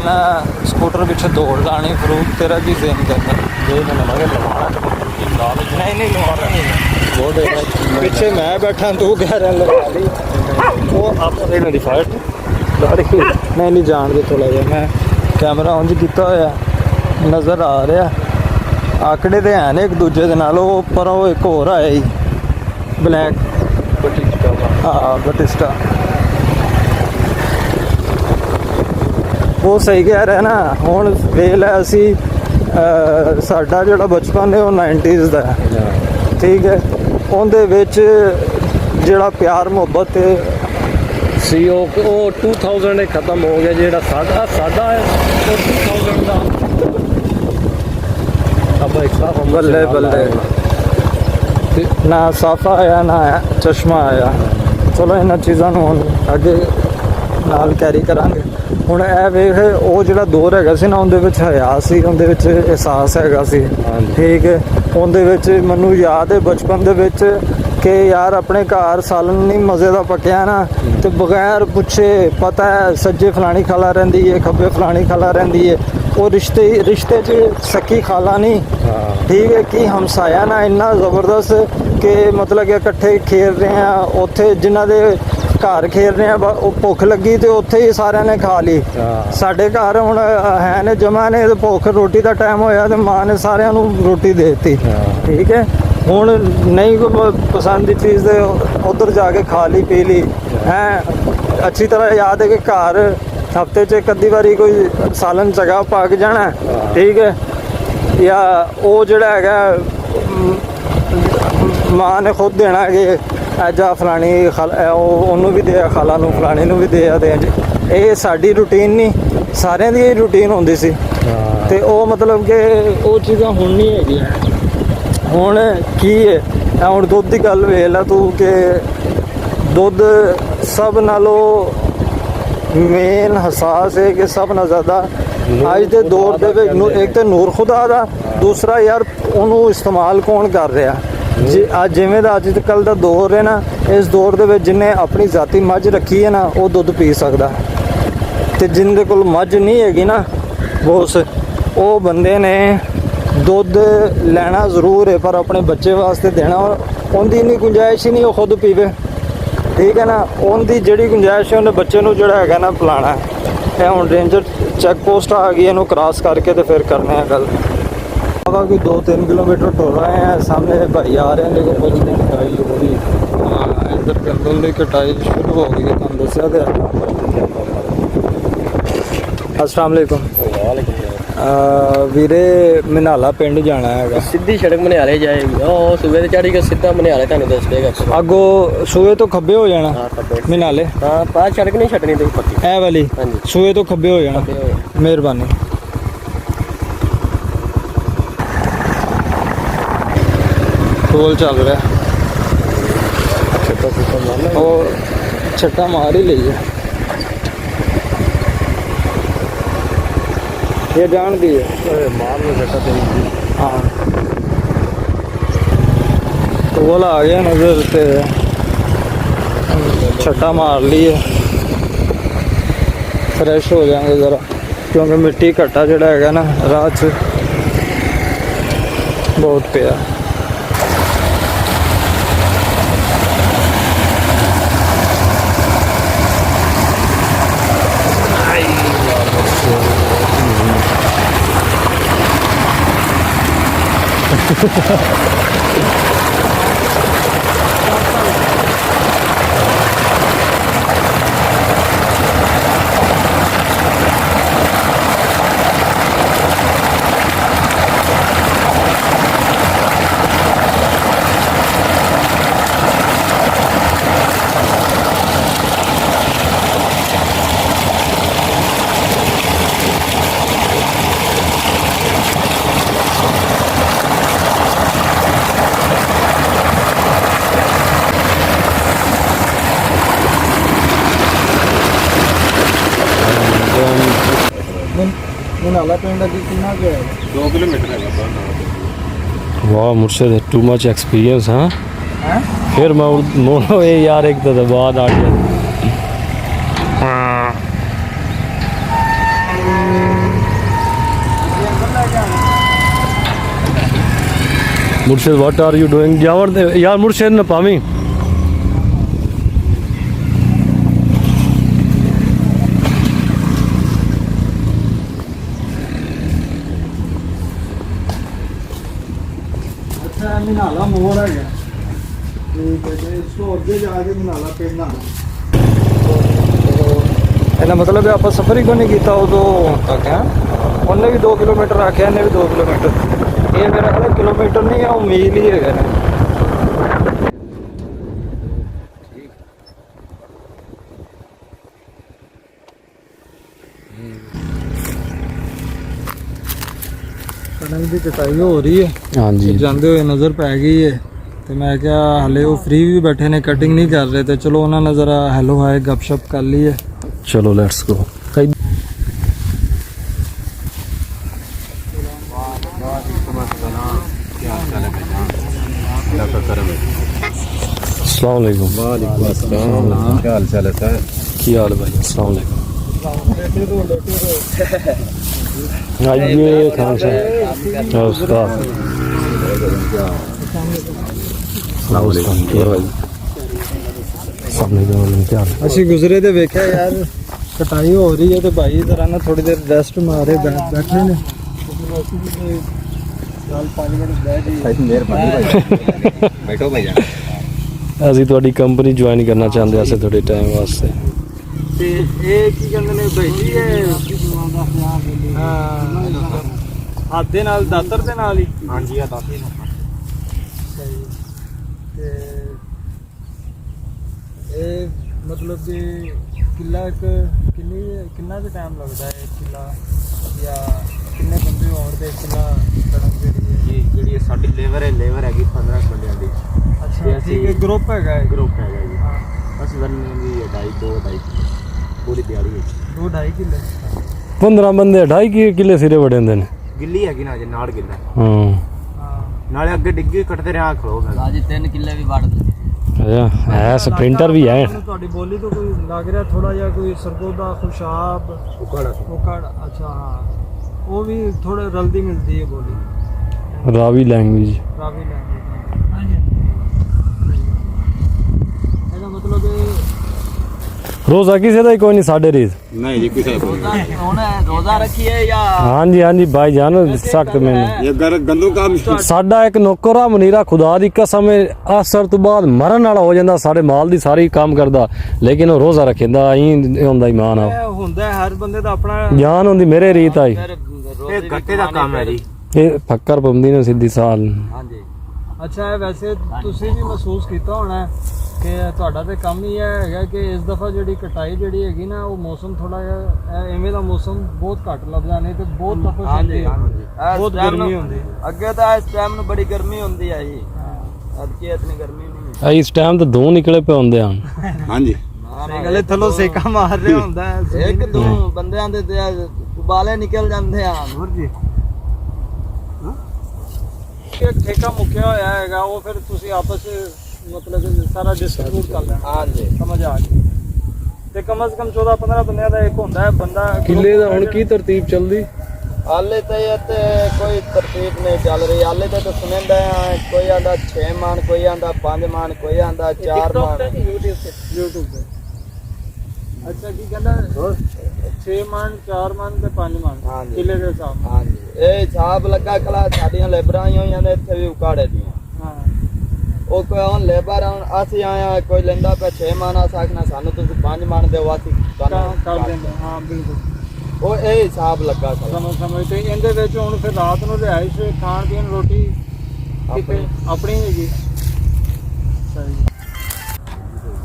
ना स्कूटर पिछे दौड़ लानी। फरूक तेरा की जेन कहता नहीं पिछे मैं बैठा तू कह रहा लगा ली वो आप नहीं जान दे थोड़ा जहा मैं कैमरा उंज किया होया नज़र आ रहा आंकड़े तो हैं एक दूजे के नाल पर वो एक होर आया ही ब्लैक हाँ बटिस्टा वो सही कह रहा ना। हुण वेल है असी साडा जिहड़ा बचपन है वो 90s का है ठीक है उहदे विच जिहड़ा प्यार मुहब्बत है सी वो 2000 खत्म हो गया जिहड़ा साडा है वो 2000 का अब एक्स्ट्रा बल्ले बल्ले ना साफा आया ना चश्मा आया। चलो इन्हां चीज़ां नूं हुण अगे नाल कैरी करांगे। हुण ए वेख वो जिहड़ा दौर हैगा सी ना उहदे विच हया सी उहदे विच एहसास हैगा सी ठीक है। उहदे विच मैनूं याद है बचपन दे विच कि यार अपने घर सालन नहीं मज़े का पक्या ना तो बगैर पुछे पता है सज्जे फलानी खाला रहिंदी है खब्बे फलानी खाला रहिंदी है वो रिश्ते च सकी खाला नहीं ठीक है कि हमसाया ना इन्ना ज़बरदस्त कि मतलब कि इकट्ठे खेल रहे हैं उत्थे जिन्हां दे घर खेल रहे हैं भुख लगी तो उत्थे ही सारे ने खा ली। साडे घर हुण है ने जमा ने भुख रोटी का टाइम होया तो माँ ने सारिਆਂ ਨੂੰ रोटी दे दी ठीक है। हुण नहीं कोई पसंद की चीज़ उधर जाके खा ली पी ली हैं। अच्छी तरह याद है कि घर हफ्ते च एक अद्धी बारी कोई सालन चगा पक जाना ठीक है या वो जिहड़ा हैगा माँ ने खुद देना कि जा फलानी उन्होंने भी दिया खाला नूं फलानी नूं भी दिया दे ये साडी रूटीन नहीं सारिਆਂ ਦੀ रूटीन होंदी सी ते ਉਹ मतलब कि वो चीज़ां हुण नहीं हैगियां। हुण की है हुण दुध की गल वेख ला तू कि दुध सब नालों मेन हसास है कि सब ना ज़्यादा अज के दौर दे विच एक तो नूर खुदा दा दूसरा यार उन्होंने इस्तेमाल कौन कर रहा जी अज जिमें अजकल का दौर है ना इस दौर दे विच जिन्हें अपनी जाती मझ रखी है ना वो दुध पी सकता तो जिंदे कोल मझ नहीं हैगी ना बोस वो बंदे ने दुध लेना जरूर है पर अपने बच्चे वास्ते देना उनकी इन्नी गुंजाइश ही नहीं वो खुद पीवे ठीक है ना। उनकी जिहड़ी गुंजाइश है उन्हें बच्चे नूं जिहड़ा हैगा ना पिलाना है। हुण रेंजर चैक पोस्ट आ गई इन्हूं क्रॉस करके तो फिर करने हैं गल कोई 2-3 किलोमीटर टुर रहे हैं। सामने भाई आ रहे हैं लेकिन बड़ी कटाई हो रही हाँ इधर गंदल की कटाई शुरू हो गई है तुहानूं दस्सिया ते अस्सलाम वालेकुम वीरे मनाला पिंड जाना है सीधी सड़क मनियाले जाएगी ओ सूबे ते चढ़ी के सीधा मनियाले तुहानूं दस देगा अगो सूए तो खब्बे हो जाना मनाले हाँ पास सड़क नहीं छड्डनी तुसीं पक्की ए वाली सूए तो खब्बे हो जाना मेहरबानी। टोल चल रहा है और छट्टा मार ही ली है ये जान दी है मार में छट्टा तेरी हाँ टोल आ गया नजर से छट्टा मार ली है फ्रेश हो जाएंगे ज़रा क्योंकि मिट्टी घट्टा जड़ा है ना राह च बहुत पिया मनाला पिंड अभी कितना गया है 2 किलोमीटर है। वाह मुर्शद टू मच एक्सपीरियंस हाँ फिर मैं मोड़ो ये यार एक तो बाद आ गया Murshid, what are you doing? यार Murshid न पावी ਅੱਛਾ ਮਨਾਲਾ ਮੋੜ ਹੈਗਾ ਠੀਕ ਹੈ ਤੇ ਇਸ ਤੋਂ ਅੱਗੇ ਜਾ ਕੇ ਮਨਾਲਾ ਪਿੰਡ ਆਣਾ ਇਹਦਾ ਮਤਲਬ ਹੈ ਆਪਾਂ ਸਫ਼ਰ ਹੀ ਕੋਈ ਨਹੀਂ ਕੀਤਾ ਉਦੋਂ ਆਖਿਆ ਉਹਨੇ ਵੀ 2 ਕਿਲੋਮੀਟਰ ਆਖਿਆ ਇਹਨੇ ਵੀ 2 ਕਿਲੋਮੀਟਰ ਇਹ ਮੇਰਾ ਖਿਆਲ ਕਿਲੋਮੀਟਰ ਨਹੀਂ ਆ ਉਹ ਮੀਲ ਹੀ ਹੈਗਾ ਨਾ ਕਣਕ ਦੀ ਕਟਾਈ ਹੋ ਰਹੀ ਹੈ ਹਾਂਜੀ ਜਾਂਦੇ ਹੋਏ ਨਜ਼ਰ ਪੈ ਗਈ ਹੈ ਤੇ ਮੈਂ ਕਿਹਾ ਹਲੇ ਉਹ ਫ੍ਰੀ ਵੀ ਬੈਠੇ ਨੇ ਕਟਿੰਗ ਨਹੀਂ ਕਰ ਰਹੇ ਤੇ ਚਲੋ ਉਹਨਾਂ ਨਾਲ ਜ਼ਰਾ ਹੈਲੋ ਹਾਏ ਗੱਪਸ਼ਪ ਕਰ ਲਈਏ चलो लेट्स गो अस्सलाम वालेकुम वालेकुम अस्सलाम क्या हाल चाल है सर की हाल है भाई अस्सलाम वालेकुम आइए खान साहब उस्ताद ਅਸੀਂ ਗੁਜ਼ਰੇ ਤੇ ਵੇਖਿਆ ਯਾਰ ਕਟਾਈ ਹੋ ਰਹੀ ਹੈ ਤੇ ਭਾਈ ਜ਼ਰਾ ਨਾ ਥੋੜੀ ਦੇਰ ਰੈਸਟ ਮਾਰੇ ਬੈਠੇ ਨੇ ਨਾਲ 5 ਮਿੰਟ ਬਹਿ ਜੀ मेहरबानी भाई बैठो भैया ਅਸੀਂ ਤੁਹਾਡੀ ਕੰਪਨੀ ਜੁਆਇਨ ਕਰਨਾ ਚਾਹੁੰਦੇ ਅਸੀਂ ਥੋੜੇ ਟਾਈਮ ਵਾਸਤੇ ਤੇ ਇਹ ਕੀ ਕਹਿੰਦੇ ਨੇ ਭਾਈ ਜੀ ਇਹ ਹੱਥ ਦੇ ਨਾਲ ਦਾਤਰ ਦੇ ਨਾਲ ਹੀ ਹਾਂਜੀ ਆ ਦਾਤੇ ਸਹੀ ਤੇ ਇਹ ਮਤਲਬ ਕਿ ਕਿੰਨਾ ਕੁ ਟਾਈਮ ਲੱਗਦਾ ਹੈ ਕਿੱਲਾ ਜਾਂ ਕਿੰਨੇ ਬੰਦੇ ਹੋਣ ਦੇ ਕਿੱਲਾ ਕਣਕ ਜਿਹੜੀ ਹੈ ਜਿਹੜੀ ਸਾਡੀ ਲੇਬਰ ਹੈਗੀ 15 ਬੰਦਿਆਂ ਦੀ ਅੱਛਾ ਠੀਕ ਹੈ ਗਰੁੱਪ ਹੈਗਾ ਹੈ ਗਰੁੱਪ ਹੈਗਾ ਜੀ ਬਸ ਵਰਨੇ ਵੀ 2.5 ਪੂਰੀ ਦਿਹਾੜੀ ਵਿੱਚ 2.5 ਕਿੱਲੇ 15 ਬੰਦੇ 2.5 ਕਿੱਲੇ ਸਿਰੇ ਵੜੇ ਹੁੰਦੇ ਨੇ ਗਿੱਲੀ ਹੈਗੀ ਨਾ ਜੇ ਨਾੜ ਗਿੱਲਾ ਹਾਂ ਹਾਂ ਨਾਲੇ ਅੱਗੇ ਡਿੱਗੀ ਕੱਟਦੇ ਰਿਹਾ ਖਲੋ ਮੈਂ ਅੱਜ 3 ਕਿੱਲੇ ਵੀ ਵੜ ਦਿੱਤੇ ਅੱਛਾ ਹੈ ਸਪ੍ਰਿੰਟਰ ਵੀ ਹੈ ਤੁਹਾਨੂੰ ਤੁਹਾਡੀ ਬੋਲੀ ਤੋਂ ਕੋਈ ਲੱਗ ਰਿਹਾ ਥੋੜਾ ਜਿਹਾ ਕੋਈ ਸਰਗੋਦਾ ਖੁਸ਼ਾਬ ਉਕੜ ਅੱਛਾ ਹਾਂ ਉਹ ਵੀ ਥੋੜੇ ਰਲਦੀ ਮਿਲਦੀ ਹੈ ਬੋਲੀ ਰਾਵੀ ਲੈਂਗੁਏਜ ਰਾਵੀ ਲੈਂਗੁਏਜ ਇਹਦਾ ਮਤਲਬ रोजा किसी का ही कोई नहीं साढ़े रीत नहीं जी किसी रोजा रखिए या हाँ जी भाई जान सख्त मैंने ये गंदू काम साडा एक नौकर आ मनीरा खुदा दी कसम असर तो बाद मरन वाला हो जाता सारे माल दी सारी काम करदा लेकिन वो रोजा रखेंदा ही होंदा ईमान आ ਹੁੰਦਾ ਹਰ ਬੰਦੇ ਦਾ ਆਪਣਾ जान होंदी मेरे रीत आई ये गट्टे दा काम है जी ये फक्कर पवंदी ने सीधी साल हाँ जी ਅੱਛਾ ਵੈਸੇ ਤੁਸੀਂ ਵੀ ਮਹਿਸੂਸ ਕੀਤਾ ਹੋਣਾ ਕਿ ਤੁਹਾਡਾ ਤੇ ਕੰਮ ਹੀ ਇਹ ਹੈਗਾ ਕਿ ਇਸ ਦਫਾ ਜਿਹੜੀ ਕਟਾਈ ਜਿਹੜੀ ਹੈਗੀ ਨਾ ਉਹ ਮੌਸਮ ਥੋੜਾ ਜਿਹਾ ਐਵੇਂ ਦਾ ਮੌਸਮ ਬਹੁਤ ਘੱਟ ਲੱਭਦਾ ਨਹੀਂ ਤੇ ਬਹੁਤ ਤਪਸ਼ ਹੁੰਦੀ ਹੈ ਬਹੁਤ ਗਰਮੀ ਹੁੰਦੀ ਹੈ ਅੱਗੇ ਤਾਂ ਇਸ ਟਾਈਮ ਨੂੰ ਬੜੀ ਗਰਮੀ ਹੁੰਦੀ ਹੈ ਜੀ ਅੱਜ ਇਤਨੀ ਗਰਮੀ ਨਹੀਂ इस टाइम तो दो निकले पे होंदे हैं हां जी ਸਹੀ ਗੱਲ ਹੈ ਥੱਲੋਂ ਸੇਕਾ ਮਾਰ ਰਿਹਾ ਹੁੰਦਾ ਹੈ ਇੱਕ ਦੋ ਬੰਦਿਆਂ ਦੇ ਉਬਾਲੇ ਨਿਕਲ ਜਾਂਦੇ ਆ ਹੋਰ ਜੀ ਇੱਕ ਠੇਕਾ ਮੁੱਕਿਆ ਹੋਇਆ ਹੈਗਾ ਉਹ ਫਿਰ ਤੁਸੀਂ ਆਪਸ ਮਤਲਬ ਸਾਰਾ ਡਿਸਟ੍ਰੀਬਿਊਟ ਕਰ ਲੈਣਾ ਹਾਂ ਜੀ ਸਮਝ ਆ ਗਈ ਤੇ ਕਮ ਸੇ ਕਮ 14-15 ਬੰਦਿਆਂ ਦਾ ਇੱਕ ਹੁੰਦਾ ਹੈ ਬੰਦਾ किले दा हुन की तरतीब चलदी ਹਾਲੇ ਤਾਂ ਇਹ ਤੇ ਕੋਈ ਤਰਤੀਬ ਨਹੀਂ ਚੱਲ ਰਹੀ ਹਾਲੇ ਤਾਂ ਸੁਣਦਾ ਆ ਕੋਈ ਆਂਦਾ 6 ਮਣ ਕੋਈ ਆਂਦਾ 5 ਮਣ ਕੋਈ ਆਂਦਾ 4 ਮਣ YouTube ਤੇ ਅੱਛਾ ਕੀ ਕਹਿੰਦਾ 6 ਮਣ 4 ਮਣ ਤੇ 5 ਮਣ ਹਾਂਜੀ। ਕਿੱਲੇ ਦੇ ਹਿਸਾਬ ਹਾਂ ਜੀ ਇਹ ਹਿਸਾਬ ਲੱਗਾ ਕਲਾ ਸਾਡੀਆਂ ਲੇਬਰਾਂ ਹੀ ਹੋਈਆਂ ਨੇ ਇੱਥੇ ਵੀ ਉਕਾੜੇ ਦੀਆਂ ਹਾਂ ਉਹ ਕੋਈ ਹੁਣ ਲੇਬਰ ਹੁਣ ਅਸੀਂ ਆਇਆ ਕੋਈ ਲੈਂਦਾ ਪਿਆ 6 ਮਣ ਆ ਸਕਣਾ ਸਾਨੂੰ ਤੁਸੀਂ 5 ਮਣ ਦਿਓ ਅਸੀਂ ਕਰ ਦਿੰਦੇ ਹਾਂ ਬਿਲਕੁਲ ਉਹ ਇਹ ਹਿਸਾਬ ਲੱਗਾ ਕਲਾ ਸਮਝ ਤੇ ਇਹਦੇ ਵਿੱਚ ਹੁਣ ਫਿਰ ਰਾਤ ਨੂੰ ਰਿਹਾਇਸ਼ ਖਾਣ ਪੀਣ ਰੋਟੀ ਕਿਤੇ ਆਪਣੀ ਹੈਗੀ ਸਹੀ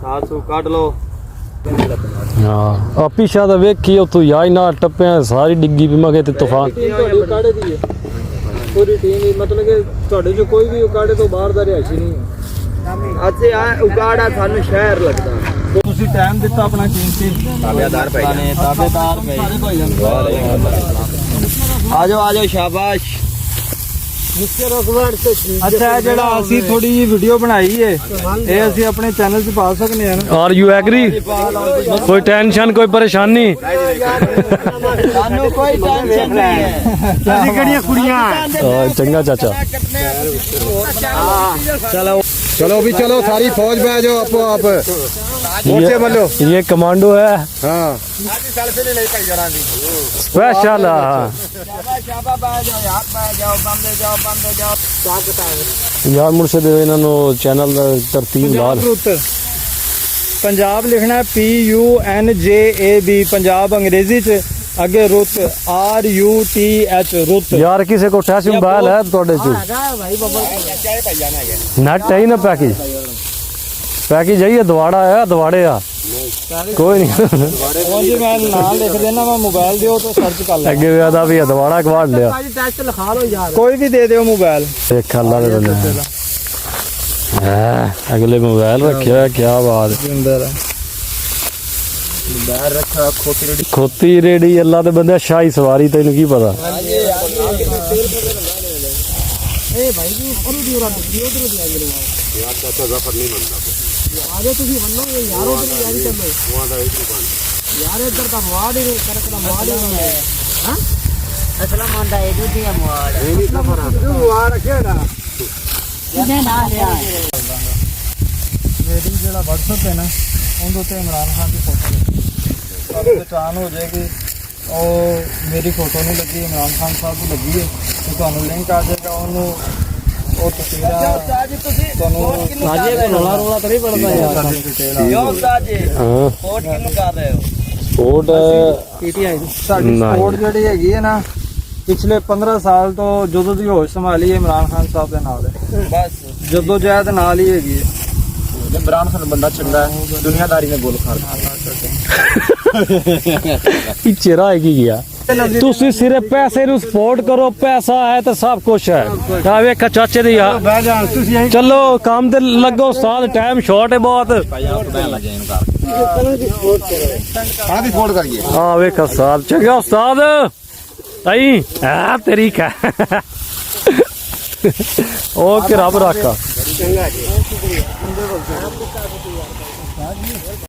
700 ਕੱਢ ਲਓ हाँ पीछा तो वेखी उतों याई ना टप्पे सारी डिग्गी भी मगे ते तूफान ਤੁਹਾਡੀ ਉਕਾੜੇ ਦੀ ਹੈ ਕੋਈ ਰੂਟੀਨ ਨਹੀਂ ਮਤਲਬ ਕਿ ਤੁਹਾਡੇ ਜੋ ਕੋਈ ਵੀ ਉਕਾੜੇ ਤੋਂ ਬਾਹਰ ਦਾ ਰਿਹਾਇਸ਼ੀ ਨਹੀਂ ਹੈ ਅਸੀਂ ਆ ਉਕਾੜਾ ਸਾਨੂੰ ਸ਼ਹਿਰ ਲੱਗਦਾ ਤੁਸੀਂ ਟਾਈਮ ਦਿੱਤਾ ਆਪਣਾ ਕੀਮਤੀ ताबेदार भाई ਨੇ ਤਾਬੇਦਾਰ ਭਾਈ ਆਜੋ ਆਜੋ ਸ਼ਾਬਾਸ਼ ਅੱਛਾ ਜਿਹੜਾ ਅਸੀਂ ਥੋੜੀ ਜਿਹੀ ਵੀਡੀਓ ਬਣਾਈ ਏ ਇਹ ਅਸੀਂ ਆਪਣੇ ਚੈਨਲ 'ਚ ਪਾ ਸਕਦੇ ਹਾਂ ਨਾ ਆਰ ਯੂ ਐਗਰੀ ਕੋਈ ਟੈਨਸ਼ਨ ਕੋਈ ਪਰੇਸ਼ਾਨੀ ਸਾਨੂੰ ਕੋਈ ਟੈਨਸ਼ਨ ਨਹੀਂ ਹੈ ਅਸੀਂ ਕਿਹੜੀਆਂ ਕੁੜੀਆਂ ਚੰਗਾ ਚਾਚਾ ਚਲੋ चलो भी चलो सारी फौज में आ जाओ आपो आप मोर्चे मलो ये कमांडो है हाँ स्पेशल शाबा बह जाओ यार बह जाओ बंदे जाओ यार मुर्शद इन्हां नु चैनल तरतीब लाल पंजाब लिखना है PUNJAB पंजाब अंग्रेजी च अगे रुत RUTH रुत यार किसी को टच मोबाइल है ਤੁਹਾਡੇ ਚ नेट है ही ना पैकेज है दवाड़ा है दवाड़े आ कोई नहीं जी मैं नाम लिख देना मैं मोबाइल दियो तो सर्च कर ले अगे वे दा भी दवाड़ा कवाड़ लिया कोई भी दे दियो मोबाइल देख अल्लाह दे बंदे अगले मोबाइल रखा है क्या बात है अंदर खोती रेडी अल्लाह दे बंदे शाही सवारी तेन की पता मेरी जो WhatsApp है ना ਉਹਦੇ ਉੱਤੇ ਇਮਰਾਨ ਖਾਨ ਦੀ ਫੋਟੋ ਤੁਹਾਨੂੰ ਪਛਾਣ ਹੋ ਜਾਏਗੀ ਉਹ ਮੇਰੀ ਫੋਟੋ ਨਹੀਂ ਲੱਗੀ ਇਮਰਾਨ ਖਾਨ ਸਾਹਿਬ ਦੀ ਲੱਗੀ ਹੈ ਤੇ ਤੁਹਾਨੂੰ ਲਿੰਕ ਆ ਜਾਏਗਾ ਉਹਨੂੰ ਉਹ ਤਸਵੀਰਾਂ ਤੁਹਾਨੂੰ ਸਾਜੇ ਕੋ ਰੋਲਾ ਤਾਂ ਨਹੀਂ ਪੜਦਾ ਯਾਰ ਕਿਉਂ ਸਾਜੇ ਹਾਂ ਸਪੋਰਟ ਕਿਹਨੂੰ ਕਰ ਰਹੇ ਹੋ ਸਪੋਰਟ ਸਾਡੀ ਸਪੋਰਟ ਜਿਹੜੀ ਹੈਗੀ ਹੈ ਨਾ ਪਿਛਲੇ 15 ਸਾਲ ਤੋਂ ਜਦੋਂ ਦੀ ਹੋਸ਼ ਸੰਭਾਲੀ ਹੈ ਇਮਰਾਨ ਖਾਨ ਸਾਹਿਬ ਦੇ ਨਾਲ ਹੈ ਬਸ ਜਦੋਂ ਜਹਿਦ ਨਾਲ ਹੀ ਹੈਗੀ ਹੈ इमरान खान बंदा चंगा है दुनियादारी में गोल खार ਪਿੱਛੇ ਰਹਿ ਕੀ ਗਿਆ ਤੁਸੀਂ ਸਿਰਫ ਪੈਸੇ ਨੂੰ ਸਪੋਰਟ ਕਰੋ ਪੈਸਾ ਹੈ ਤਾਂ ਸਭ ਕੁਝ ਹੈ ਆ ਵੇਖ ਚਾਚੇ ਦੀ ਆ ਚਲੋ ਕੰਮ ਤੇ ਲੱਗੋ ਉਸਤਾਦ ਟਾਈਮ ਸ਼ਾਰਟ ਹੈ ਬਹੁਤ हाँ दी फोड़ करिए ਆ ਵੇਖ ਉਸਤਾਦ ਚੰਗਾ ਉਸਤਾਦ ਆਈ ਆ ਤੇਰੀ ਕਾ ਓਕੇ ਰੱਬ ਰਾਖਾ